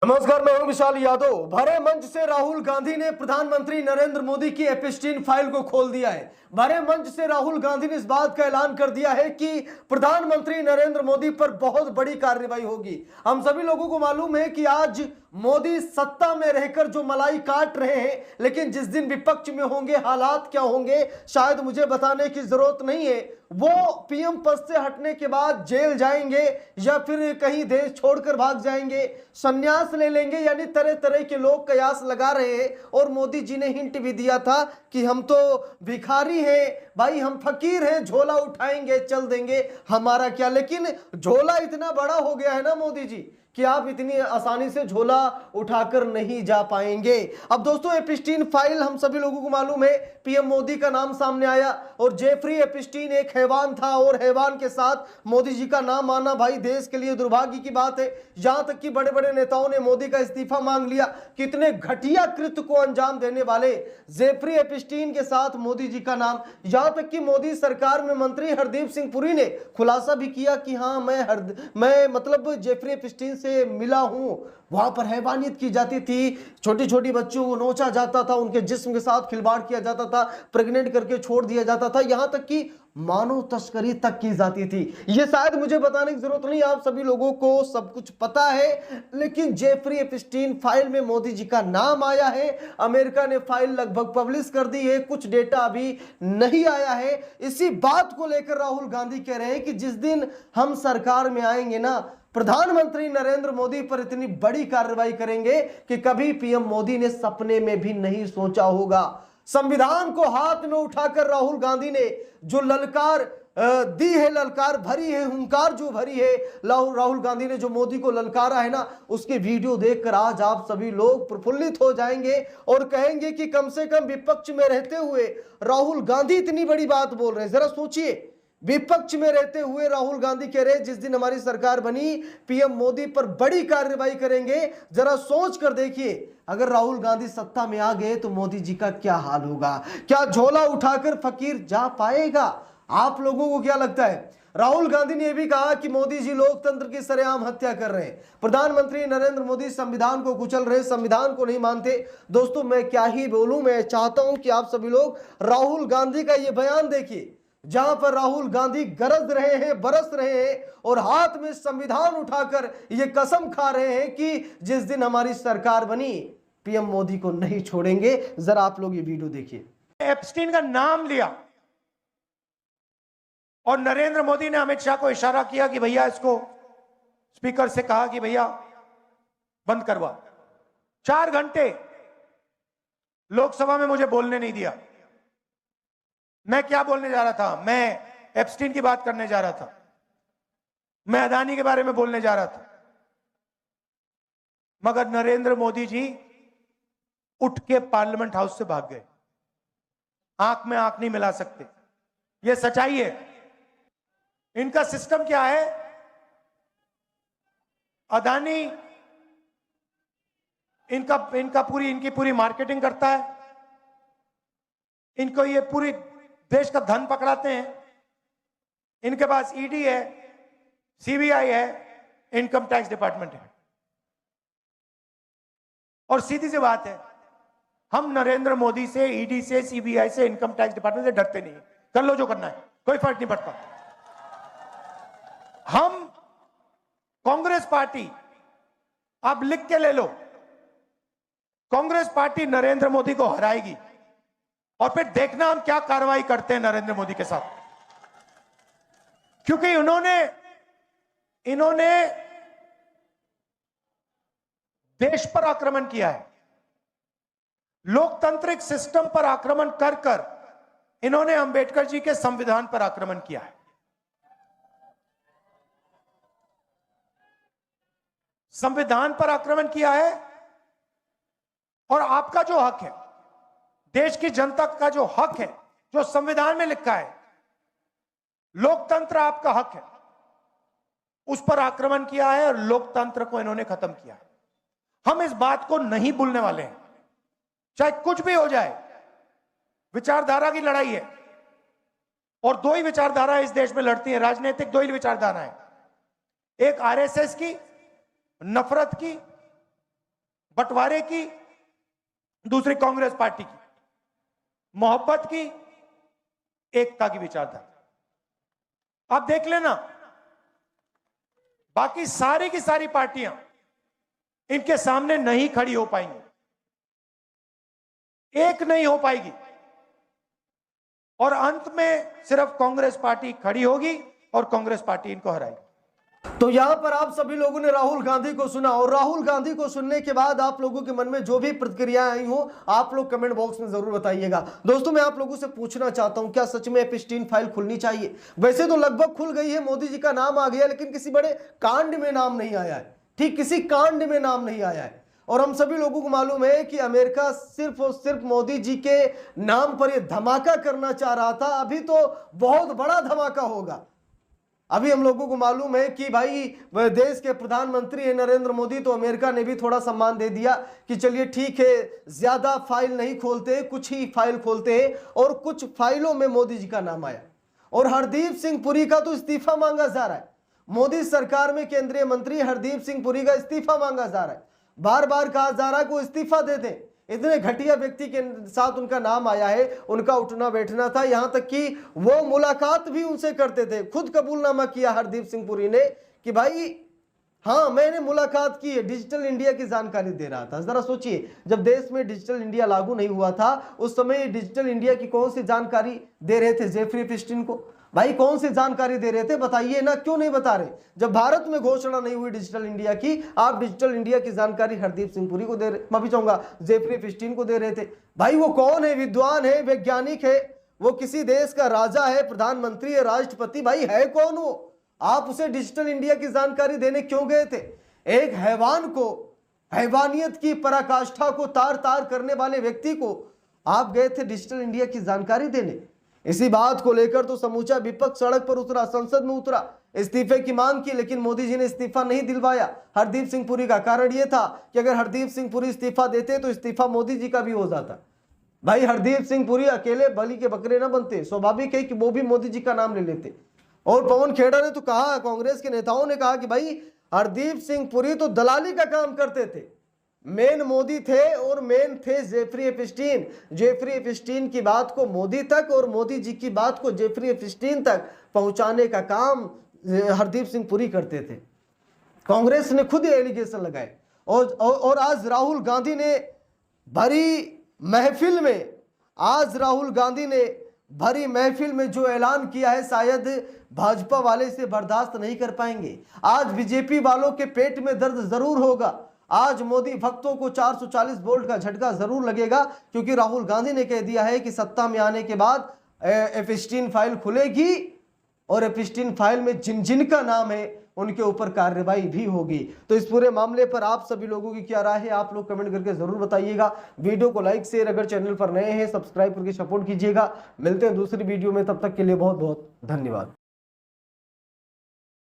नमस्कार, मैं हूं विशाल यादव। भरे मंच से राहुल गांधी ने प्रधानमंत्री नरेंद्र मोदी की एप्स्टीन फाइल को खोल दिया है। भरे मंच से राहुल गांधी ने इस बात का ऐलान कर दिया है कि प्रधानमंत्री नरेंद्र मोदी पर बहुत बड़ी कार्रवाई होगी। हम सभी लोगों को मालूम है कि आज मोदी सत्ता में रहकर जो मलाई काट रहे हैं, लेकिन जिस दिन विपक्ष में होंगे हालात क्या होंगे शायद मुझे बताने की जरूरत नहीं है। वो पीएम पद से हटने के बाद जेल जाएंगे या फिर कहीं देश छोड़कर भाग जाएंगे, संन्यास ले लेंगे, यानी तरह तरह के लोग कयास लगा रहे हैं। और मोदी जी ने हिंट भी दिया था कि हम तो भिखारी हैं भाई, हम फकीर हैं, झोला उठाएंगे चल देंगे, हमारा क्या। लेकिन झोला इतना बड़ा हो गया है ना मोदी जी कि आप इतनी आसानी से झोला उठाकर नहीं जा पाएंगे। अब दोस्तों, एप्स्टीन फाइल हम सभी लोगों को मालूम है, पीएम मोदी का नाम सामने आया और जेफरी एप्स्टीन एक हैवान था और हैवान के साथ मोदी जी का नाम आना भाई देश के लिए दुर्भाग्य की बात है। यहां तक कि बड़े बड़े नेताओं ने मोदी का इस्तीफा मांग लिया। कितने घटिया कृत्य को अंजाम देने वाले जेफरी एप्स्टीन के साथ मोदी जी का नाम। यहां तक कि मोदी सरकार में मंत्री हरदीप सिंह पुरी ने खुलासा भी किया कि हाँ, मैं मतलब जेफरी एप्स्टीन से मिला हूं। वहां पर हैवानियत की जाती थी, छोटी छोटी बच्चों को नोचा जाता था, उनके जिस्म के साथ खिलवाड़ किया जाता था, प्रेग्नेंट करके छोड़ दिया जाता था, यहां तक कि मानव तस्करी तक की जाती थी। ये शायद मुझे बताने की जरूरत नहीं, आप सभी लोगों को सब कुछ पता है। लेकिन जेफरी एप्स्टीन फाइल में मोदी जी का नाम आया है। अमेरिका ने फाइल लगभग पब्लिश कर दी है, कुछ डेटा अभी नहीं आया है। इसी बात को लेकर राहुल गांधी कह रहे हैं कि जिस दिन हम सरकार में आएंगे ना, प्रधानमंत्री नरेंद्र मोदी पर इतनी बड़ी कार्रवाई करेंगे कि कभी पीएम मोदी ने सपने में भी नहीं सोचा होगा। संविधान को हाथ में उठाकर राहुल गांधी ने जो ललकार दी है, ललकार भरी है, हुंकार जो भरी है, राहुल गांधी ने जो मोदी को ललकारा है ना, उसके वीडियो देखकर आज आप सभी लोग प्रफुल्लित हो जाएंगे और कहेंगे कि कम से कम विपक्ष में रहते हुए राहुल गांधी इतनी बड़ी बात बोल रहे हैं। जरा सोचिए, विपक्ष में रहते हुए राहुल गांधी कह रहे जिस दिन हमारी सरकार बनी पीएम मोदी पर बड़ी कार्रवाई करेंगे। जरा सोच कर देखिए, अगर राहुल गांधी सत्ता में आ गए तो मोदी जी का क्या हाल होगा। क्या झोला उठाकर फकीर जा पाएगा? आप लोगों को क्या लगता है? राहुल गांधी ने यह भी कहा कि मोदी जी लोकतंत्र की सरेआम हत्या कर रहे हैं। प्रधानमंत्री नरेंद्र मोदी संविधान को कुचल रहे, संविधान को नहीं मानते। दोस्तों, मैं क्या ही बोलूं, मैं चाहता हूं कि आप सभी लोग राहुल गांधी का यह बयान देखिए, जहां पर राहुल गांधी गरज रहे हैं, बरस रहे हैं और हाथ में संविधान उठाकर यह कसम खा रहे हैं कि जिस दिन हमारी सरकार बनी पीएम मोदी को नहीं छोड़ेंगे। जरा आप लोग ये वीडियो देखिए। एप्स्टीन का नाम लिया और नरेंद्र मोदी ने अमित शाह को इशारा किया कि भैया इसको, स्पीकर से कहा कि भैया बंद करवा। 4 घंटे लोकसभा में मुझे बोलने नहीं दिया। मैं क्या बोलने जा रहा था? मैं एप्स्टीन की बात करने जा रहा था, मैं अदानी के बारे में बोलने जा रहा था, मगर नरेंद्र मोदी जी उठ के पार्लियामेंट हाउस से भाग गए। आंख में आंख नहीं मिला सकते, यह सच्चाई है। इनका सिस्टम क्या है? अदानी इनकी पूरी मार्केटिंग करता है, इनको ये पूरी देश का धन पकड़ाते हैं। इनके पास ईडी है, सीबीआई है, इनकम टैक्स डिपार्टमेंट है। और सीधी सी बात है, हम नरेंद्र मोदी से, ईडी से, सीबीआई से, इनकम टैक्स डिपार्टमेंट से डरते नहीं। कर लो जो करना है, कोई फर्क नहीं पड़ता। हम कांग्रेस पार्टी, आप लिख के ले लो, कांग्रेस पार्टी नरेंद्र मोदी को हराएगी और फिर देखना हम क्या कार्रवाई करते हैं नरेंद्र मोदी के साथ। क्योंकि इन्होंने देश पर आक्रमण किया है, लोकतांत्रिक सिस्टम पर आक्रमण कर कर इन्होंने अंबेडकर जी के संविधान पर आक्रमण किया है। संविधान पर आक्रमण किया है और आपका जो हक है, देश की जनता का जो हक है, जो संविधान में लिखा है, लोकतंत्र आपका हक है, उस पर आक्रमण किया है और लोकतंत्र को इन्होंने खत्म किया है। हम इस बात को नहीं भूलने वाले हैं, चाहे कुछ भी हो जाए। विचारधारा की लड़ाई है और 2 ही विचारधारा इस देश में लड़ती है, राजनीतिक 2 ही विचारधारा है। एक आरएसएस की, नफरत की, बंटवारे की, दूसरी कांग्रेस पार्टी की, मोहब्बत की, एकता की विचारधारा। आप देख लेना, बाकी सारी की सारी पार्टियां इनके सामने नहीं खड़ी हो पाएंगी, एक नहीं हो पाएगी, और अंत में सिर्फ कांग्रेस पार्टी खड़ी होगी और कांग्रेस पार्टी इनको हराएगी। तो यहां पर आप सभी लोगों ने राहुल गांधी को सुना, और राहुल गांधी को सुनने के बाद आप लोगों के मन में जो भी प्रतिक्रियाएं आई हो आप लोग कमेंट बॉक्स में जरूर बताइएगा। दोस्तों, मैं आप लोगों से पूछना चाहता हूं, क्या सच में एपिस्टीन फाइल खुलनी चाहिए? वैसे तो लगभग खुल गई है, मोदी जी का नाम आ गया, लेकिन किसी बड़े कांड में नाम नहीं आया है। ठीक, किसी कांड में नाम नहीं आया है। और हम सभी लोगों को मालूम है कि अमेरिका सिर्फ और सिर्फ मोदी जी के नाम पर यह धमाका करना चाह रहा था। अभी तो बहुत बड़ा धमाका होगा। अभी हम लोगों को मालूम है कि भाई देश के प्रधानमंत्री है नरेंद्र मोदी, तो अमेरिका ने भी थोड़ा सम्मान दे दिया कि चलिए ठीक है, ज्यादा फाइल नहीं खोलते, कुछ ही फाइल खोलते हैं। और कुछ फाइलों में मोदी जी का नाम आया, और हरदीप सिंह पुरी का तो इस्तीफा मांगा जा रहा है। मोदी सरकार में केंद्रीय मंत्री हरदीप सिंह पुरी का इस्तीफा मांगा जा रहा है। बार बार कहा जा रहा है कि इस्तीफा दे दें। इतने घटिया व्यक्ति के साथ उनका नाम आया है, उनका उठना बैठना था, यहां तक कि वो मुलाकात भी उनसे करते थे। खुद कबूलनामा किया हरदीप सिंह पुरी ने कि भाई हाँ, मैंने मुलाकात की है, डिजिटल इंडिया की जानकारी दे रहा था। जरा सोचिए, जब देश में डिजिटल इंडिया लागू नहीं हुआ था उस समय डिजिटल इंडिया की कौन सी जानकारी दे रहे थे जेफरी एपिस्टीन को? भाई कौन सी जानकारी दे रहे थे, बताइए ना, क्यों नहीं बता रहे? जब भारत में घोषणा नहीं हुई डिजिटल इंडिया की, आप डिजिटल इंडिया की जानकारी हरदीप सिंह पुरी को दे रहे, मैं भी चाहूंगा जेफरी एपिस्टीन को दे रहे थे। भाई वो कौन है? विद्वान है, वैज्ञानिक है, वो किसी देश का राजा है, प्रधानमंत्री है, राष्ट्रपति। भाई है कौन वो? आप उसे डिजिटल इंडिया की जानकारी देने क्यों गए थे? एक हैवान को, हैवानियत की पराकाष्ठा को तार तार करने वाले व्यक्ति को आप गए थे डिजिटल इंडिया की जानकारी देने। इसी बात को लेकर तो समूचा विपक्ष सड़क पर उतरा, संसद में उतरा, इस्तीफे की मांग की, लेकिन मोदी जी ने इस्तीफा नहीं दिलवाया हरदीप सिंह पुरी का। कारण यह था कि अगर हरदीप सिंह पुरी इस्तीफा देते तो इस्तीफा मोदी जी का भी हो जाता। भाई हरदीप सिंह पुरी अकेले बलि के बकरे ना बनते, स्वाभाविक है कि वो भी मोदी जी का नाम ले लेते। और पवन खेड़ा ने तो कहा, कांग्रेस के नेताओं ने कहा कि भाई हरदीप सिंह पुरी तो दलाली का काम करते थे, मेन मोदी थे और मेन थे जेफरी एपिस्टीन। जेफरी एपिस्टीन की बात को मोदी तक और मोदी जी की बात को जेफरी एपिस्टीन तक पहुंचाने का काम हरदीप सिंह पुरी करते थे। कांग्रेस ने खुद एलिगेशन लगाए। और आज राहुल गांधी ने भरी महफिल में, आज राहुल गांधी ने भरी महफिल में जो ऐलान किया है, शायद भाजपा वाले से बर्दाश्त नहीं कर पाएंगे। आज बीजेपी वालों के पेट में दर्द जरूर होगा। आज मोदी भक्तों को 440 वोल्ट का झटका जरूर लगेगा, क्योंकि राहुल गांधी ने कह दिया है कि सत्ता में आने के बाद एपिस्टीन फाइल खुलेगी और एपिस्टीन फाइल में जिन जिन का नाम है उनके ऊपर कार्रवाई भी होगी। तो इस पूरे मामले पर आप सभी लोगों की क्या राय है, आप लोग कमेंट करके जरूर बताइएगा। वीडियो को लाइक शेयर, अगर चैनल पर नए हैं सब्सक्राइब करके सपोर्ट कीजिएगा। मिलते हैं दूसरी वीडियो में, तब तक के लिए बहुत बहुत धन्यवाद।